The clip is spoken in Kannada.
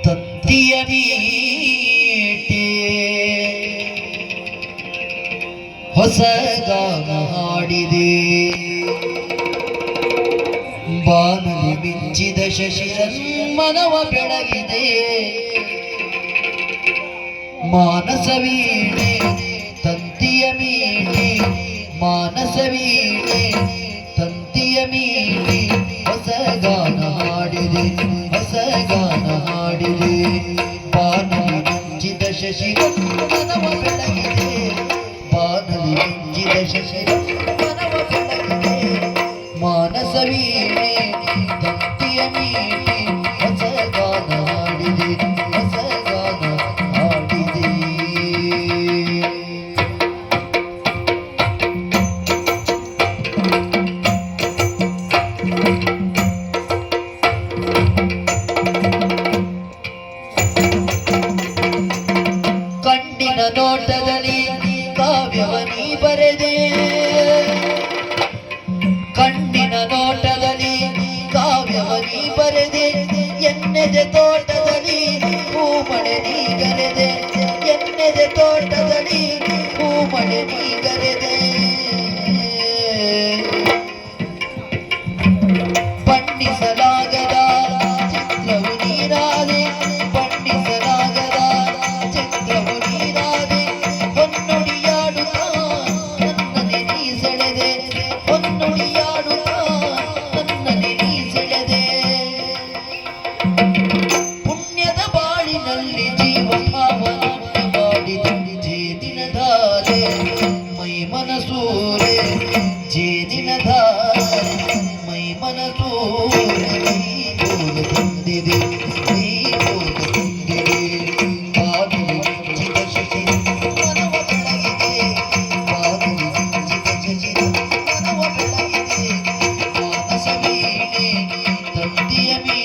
ತಂತಿಯ ಮೀಟೆ ಹೊಸ ಗಾನ ಹಾಡಿದೆ. ಬಾನಲಿ ಮಿಂಚಿದ ಶಶಿರನ್ಮನವ ಬೆಳಗಿದೆ. ಮಾನಸ ವೀಣೆ ತಂತಿಯ ಮೀಟೆ, ಮಾನಸ ವೀಣೆ ತಂತಿಯ ಮೀಟೆ ಹೊಸ ಗಾನ ಹಾಡಿದೆ, ಹೊಸ ಗಾನ ಹಾಡಿದೆ. ಬಾನಲಿ ಮಿಂಚಿದ ಶಶಿರನ್ಮನವ ಬೆಳಗಿದೆ. ಬಾನಲಿ ಮಿಂಚಿದ ಶಶಿರನ್ಮನವ ಬೆಳಗಿದೆ. ಮಾನಸ ವೀಣೆ ತಂತಿಯ ಮೀಟೆ ಹೊಸ ಗಾನ ಹಾಡಿದೆ, ಹೊಸ ಗಾನ ಹಾಡಿದೆ. ಕಣ್ಣಿನ ನೋಟದಲ್ಲಿ ಕಾವ್ಯವನಿ ಬರೆದೆ. ಕಣ್ಣಿನ ನೋಟದಲ್ಲಿ ಕಾವ್ಯವನಿ ಬರೆದೆ. ಎನ್ನೆದೆ ತೋಟದಲ್ಲಿ ಹೂಮಳೆ ನೀಗರೆದೆ. ಎನ್ನೆದೆ ತೋಟದಲ್ಲಿ ಹೂಮಳೆ ನೀಗರೆದೆ. ಬಣ್ಣಿಸಲಾಗದ ಚಿತ್ರವು ನೀರಾದೆ, ಬಣ್ಣಿಸಲಾಗದ ಚಿತ್ರವು ನೀರಾದೆ. ಹೊನ್ನುಡಿಯಾಡುತ್ತಾ ನನ್ನನೆ ನೀ ಸೆಳೆದೆ, ಹೊನ್ನುಡಿಯಾಡುತ್ತಾ ನನ್ನನೆ ನೀ ಸೆಳೆದೆ. ಪುಣ್ಯದ ಬಾಳಿನಲ್ಲಿ ಜೀವ ಭಾವನೆ ಮಾಡಿದೆ. ಜೇದಿನ ಧಾರೆ ಮೈ ಮನಸೂರೆ, ಜೇದಿನ ಧಾರೆ ಮೈ ಮನಸೂರೆ. ನೀ ತಂದಿದೆ, ನೀ ತಂದಿದೆ. ಬಾಗಿಲು ಮಿಂಚಿದ ಶಶಿರನ್ಮನವ ಬೆಳಗಿದೆ. ಬಾಗಿಲು ಮಿಂಚಿದ ಶಶಿರನ್ಮನವ ಬೆಳಗಿದೆ. ಮಾನಸ ವೀಣೆ ತಂತಿಯ ಮೀಟೆ